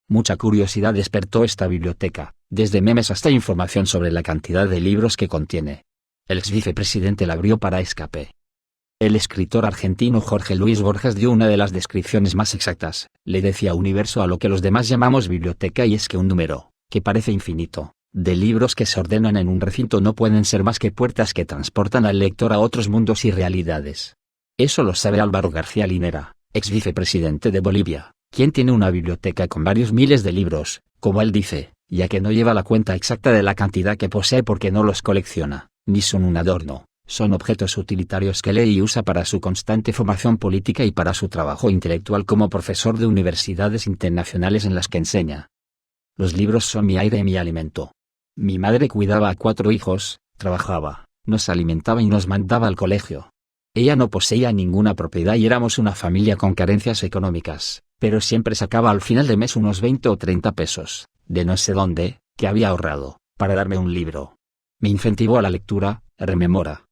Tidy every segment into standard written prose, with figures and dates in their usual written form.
Mucha curiosidad despertó esta biblioteca, desde memes hasta información sobre la cantidad de libros que contiene. El ex vicepresidente la abrió para escape. El escritor argentino Jorge Luis Borges dio una de las descripciones más exactas. Le decía universo a lo que los demás llamamos biblioteca, y es que un número, que parece infinito, de libros que se ordenan en un recinto no pueden ser más que puertas que transportan al lector a otros mundos y realidades. Eso lo sabe Álvaro García Linera, ex vicepresidente de Bolivia, quien tiene una biblioteca con varios miles de libros, como él dice, ya que no lleva la cuenta exacta de la cantidad que posee porque no los colecciona, ni son un adorno. Son objetos utilitarios que lee y usa para su constante formación política y para su trabajo intelectual como profesor de universidades internacionales en las que enseña. Los libros son mi aire y mi alimento. Mi madre cuidaba a 4 hijos, trabajaba, nos alimentaba y nos mandaba al colegio. Ella no poseía ninguna propiedad y éramos una familia con carencias económicas, pero siempre sacaba al final de mes unos 20 o 30 pesos, de no sé dónde, que había ahorrado, para darme un libro. Me incentivó a la lectura, rememora.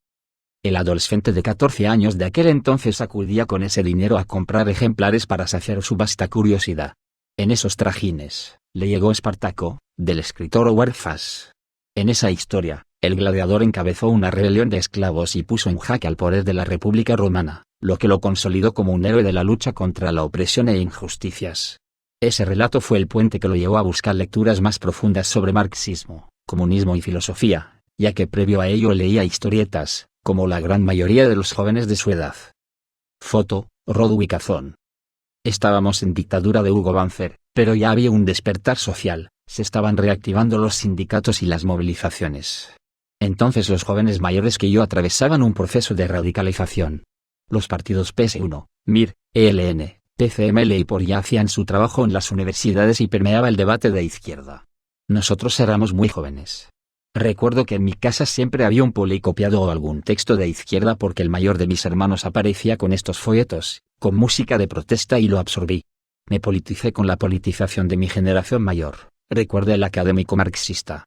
El adolescente de 14 años de aquel entonces acudía con ese dinero a comprar ejemplares para saciar su vasta curiosidad. En esos trajines, le llegó Espartaco, del escritor Howard Phillips. En esa historia, el gladiador encabezó una rebelión de esclavos y puso en jaque al poder de la República Romana, lo que lo consolidó como un héroe de la lucha contra la opresión e injusticias. Ese relato fue el puente que lo llevó a buscar lecturas más profundas sobre marxismo, comunismo y filosofía, ya que previo a ello leía historietas, como la gran mayoría de los jóvenes de su edad. Foto, Rodwy Cazón. Estábamos en dictadura de Hugo Banzer, pero ya había un despertar social, se estaban reactivando los sindicatos y las movilizaciones. Entonces los jóvenes mayores que yo atravesaban un proceso de radicalización. Los partidos PS1, MIR, ELN, PCML y por ya hacían su trabajo en las universidades y permeaba el debate de izquierda. Nosotros éramos muy jóvenes. Recuerdo que en mi casa siempre había un policopiado o algún texto de izquierda porque el mayor de mis hermanos aparecía con estos folletos, con música de protesta y lo absorbí. Me politicé con la politización de mi generación mayor, recuerda el académico marxista.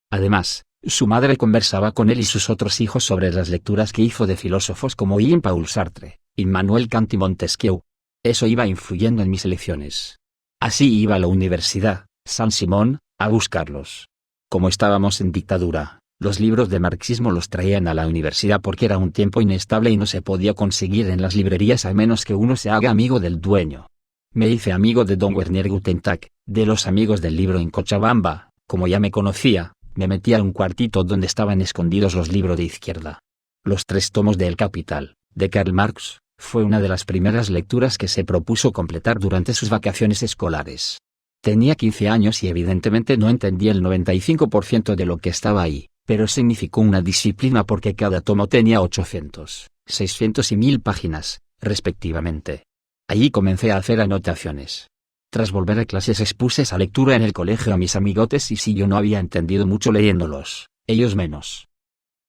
Además, su madre conversaba con él y sus otros hijos sobre las lecturas que hizo de filósofos como Jean-Paul Sartre, Immanuel Kant y Montesquieu. Eso iba influyendo en mis elecciones. Así iba a la universidad, San Simón, a buscarlos. Como estábamos en dictadura, los libros de marxismo los traían a la universidad porque era un tiempo inestable y no se podía conseguir en las librerías a menos que uno se haga amigo del dueño. Me hice amigo de don Werner Guttentag, de los amigos del libro en Cochabamba. Como ya me conocía, me metí a un cuartito donde estaban escondidos los libros de izquierda. Los 3 tomos de El Capital, de Karl Marx, fue una de las primeras lecturas que se propuso completar durante sus vacaciones escolares. Tenía 15 años y evidentemente no entendía el 95% de lo que estaba ahí, pero significó una disciplina porque cada tomo tenía 800, 600 y 1000 páginas, respectivamente. Allí comencé a hacer anotaciones. Tras volver a clases expuse esa lectura en el colegio a mis amigotes y si yo no había entendido mucho leyéndolos, ellos menos.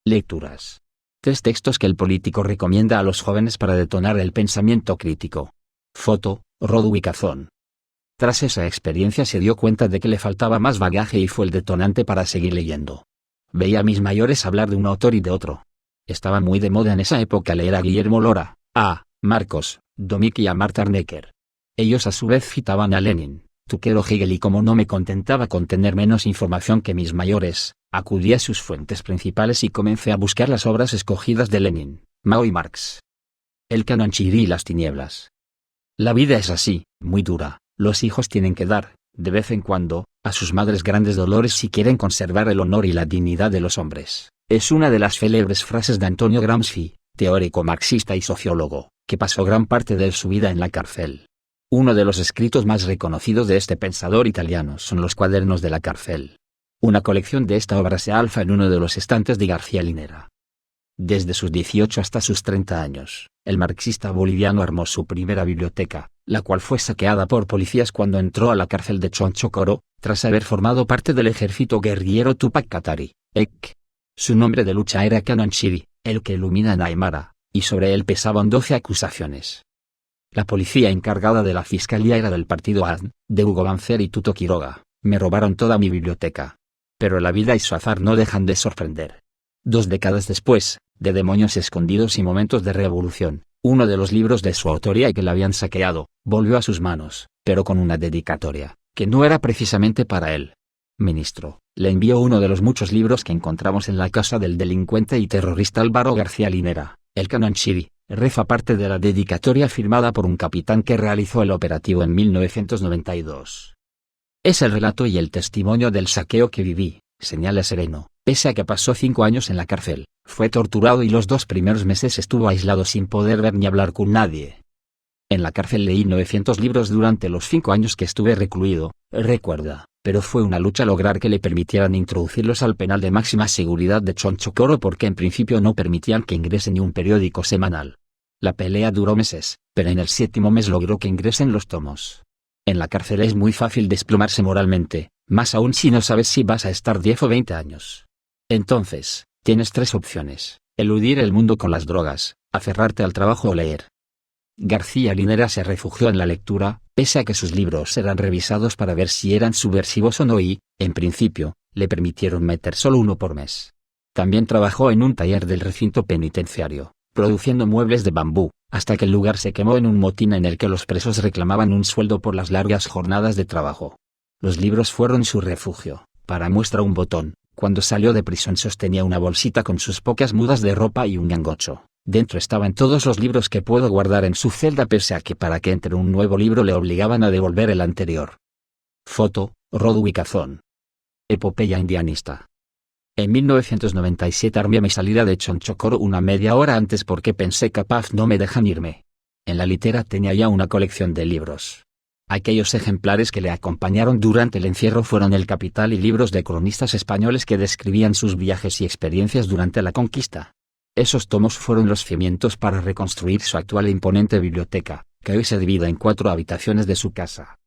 Lecturas. 3 textos que el político recomienda a los jóvenes para detonar el pensamiento crítico. Foto, Rodwy Cazón. Tras esa experiencia se dio cuenta de que le faltaba más bagaje y fue el detonante para seguir leyendo. Veía a mis mayores hablar de un autor y de otro. Estaba muy de moda en esa época leer a Guillermo Lora, a Marcos, Domik y a Marta Necker. Ellos a su vez citaban a Lenin, Tucker o Hegel y como no me contentaba con tener menos información que mis mayores, acudí a sus fuentes principales y comencé a buscar las obras escogidas de Lenin, Mao y Marx. El Canonchiri y las tinieblas. La vida es así, muy dura. Los hijos tienen que dar, de vez en cuando, a sus madres grandes dolores si quieren conservar el honor y la dignidad de los hombres. Es una de las célebres frases de Antonio Gramsci, teórico marxista y sociólogo, que pasó gran parte de su vida en la cárcel. Uno de los escritos más reconocidos de este pensador italiano son los Cuadernos de la cárcel. Una colección de esta obra se alza en uno de los estantes de García Linera. Desde sus 18 hasta sus 30 años, el marxista boliviano armó su primera biblioteca, la cual fue saqueada por policías cuando entró a la cárcel de Chonchocoro, tras haber formado parte del ejército guerrillero Tupac Katari, EC. Su nombre de lucha era Canonchiri, el que ilumina en Aymara, y sobre él pesaban 12 acusaciones. La policía encargada de la fiscalía era del partido ADN, de Hugo Banzer y Tuto Quiroga. Me robaron toda mi biblioteca. Pero la vida y su azar no dejan de sorprender. 2 décadas después, de Demonios escondidos y momentos de revolución, uno de los libros de su autoría y que le habían saqueado, volvió a sus manos, pero con una dedicatoria. que no era precisamente para él. Ministro, le envió uno de los muchos libros que encontramos en la casa del delincuente y terrorista Álvaro García Linera, el Canonchiri, reza parte de la dedicatoria firmada por un capitán que realizó el operativo en 1992. Es el relato y el testimonio del saqueo que viví, señala Sereno, pese a que pasó 5 años en la cárcel, fue torturado y los 2 primeros meses estuvo aislado sin poder ver ni hablar con nadie. En la cárcel leí 900 libros durante los 5 años que estuve recluido, recuerda, pero fue una lucha lograr que le permitieran introducirlos al penal de máxima seguridad de Chonchocoro porque en principio no permitían que ingrese ni un periódico semanal. La pelea duró meses, pero en el 7º mes logró que ingresen los tomos. En la cárcel es muy fácil desplomarse moralmente, más aún si no sabes si vas a estar 10 o 20 años. Entonces, tienes 3 opciones: eludir el mundo con las drogas, aferrarte al trabajo o leer. García Linera se refugió en la lectura, pese a que sus libros eran revisados para ver si eran subversivos o no y, en principio, le permitieron meter solo uno por mes. También trabajó en un taller del recinto penitenciario, produciendo muebles de bambú, hasta que el lugar se quemó en un motín en el que los presos reclamaban un sueldo por las largas jornadas de trabajo. Los libros fueron su refugio. Para muestra un botón, cuando salió de prisión sostenía una bolsita con sus pocas mudas de ropa y un gangocho. Dentro estaban todos los libros que puedo guardar en su celda pese a que para que entre un nuevo libro le obligaban a devolver el anterior. Foto, Rodwi Cazón. Epopeya indianista. En 1997 armé mi salida de Chonchocoro una media hora antes porque pensé capaz no me dejan irme. En la litera tenía ya una colección de libros. Aquellos ejemplares que le acompañaron durante el encierro fueron El Capital y libros de cronistas españoles que describían sus viajes y experiencias durante la conquista. Esos tomos fueron los cimientos para reconstruir su actual e imponente biblioteca, que hoy se divide en 4 habitaciones de su casa.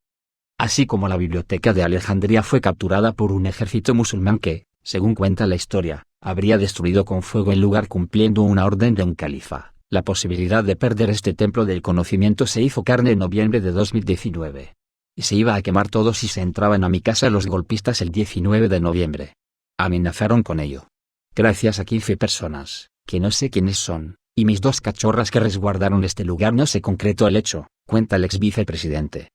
Así como la biblioteca de Alejandría fue capturada por un ejército musulmán que, según cuenta la historia, habría destruido con fuego el lugar cumpliendo una orden de un califa, la posibilidad de perder este templo del conocimiento se hizo carne en noviembre de 2019. Y se iba a quemar todo si se entraban a mi casa los golpistas el 19 de noviembre. Amenazaron con ello. Gracias a 15 personas, que no sé quiénes son, y mis 2 cachorras que resguardaron este lugar no se concretó el hecho, cuenta el ex vicepresidente.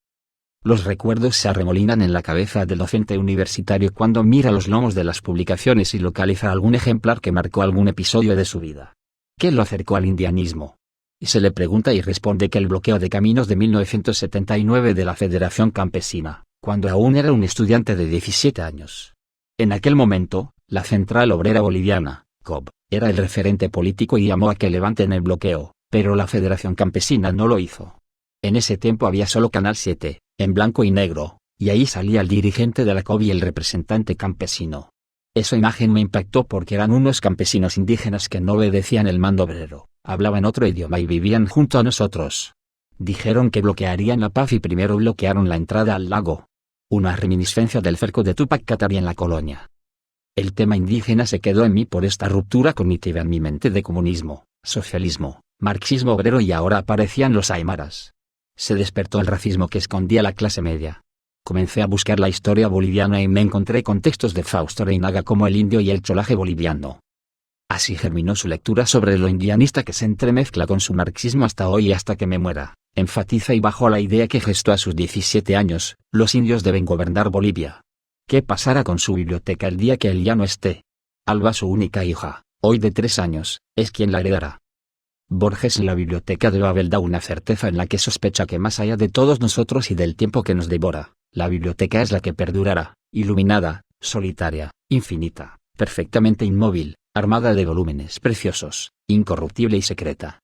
Los recuerdos se arremolinan en la cabeza del docente universitario cuando mira los lomos de las publicaciones y localiza algún ejemplar que marcó algún episodio de su vida. ¿Qué lo acercó al indianismo? Y se le pregunta y responde que el bloqueo de caminos de 1979 de la Federación Campesina, cuando aún era un estudiante de 17 años. En aquel momento, la Central Obrera Boliviana, COB, era el referente político y llamó a que levanten el bloqueo, pero la Federación Campesina no lo hizo. En ese tiempo había solo Canal 7, en blanco y negro, y ahí salía el dirigente de la COB y el representante campesino. Esa imagen me impactó porque eran unos campesinos indígenas que no obedecían el mando obrero, hablaban otro idioma y vivían junto a nosotros. Dijeron que bloquearían la paz y primero bloquearon la entrada al lago. Una reminiscencia del cerco de Tupac Katari en la colonia. El tema indígena se quedó en mí por esta ruptura cognitiva en mi mente de comunismo, socialismo, marxismo obrero y ahora aparecían los aymaras. Se despertó el racismo que escondía la clase media. Comencé a buscar la historia boliviana y me encontré con textos de Fausto Reinaga como El indio y el cholaje boliviano. Así germinó su lectura sobre lo indianista que se entremezcla con su marxismo hasta hoy y hasta que me muera. Enfatiza y bajo la idea que gestó a sus 17 años, los indios deben gobernar Bolivia. ¿Qué pasará con su biblioteca el día que él ya no esté? Alba, su única hija, hoy de 3 años, es quien la heredará. Borges en la biblioteca de Babel da una certeza en la que sospecha que más allá de todos nosotros y del tiempo que nos devora, la biblioteca es la que perdurará, iluminada, solitaria, infinita, perfectamente inmóvil, armada de volúmenes preciosos, incorruptible y secreta.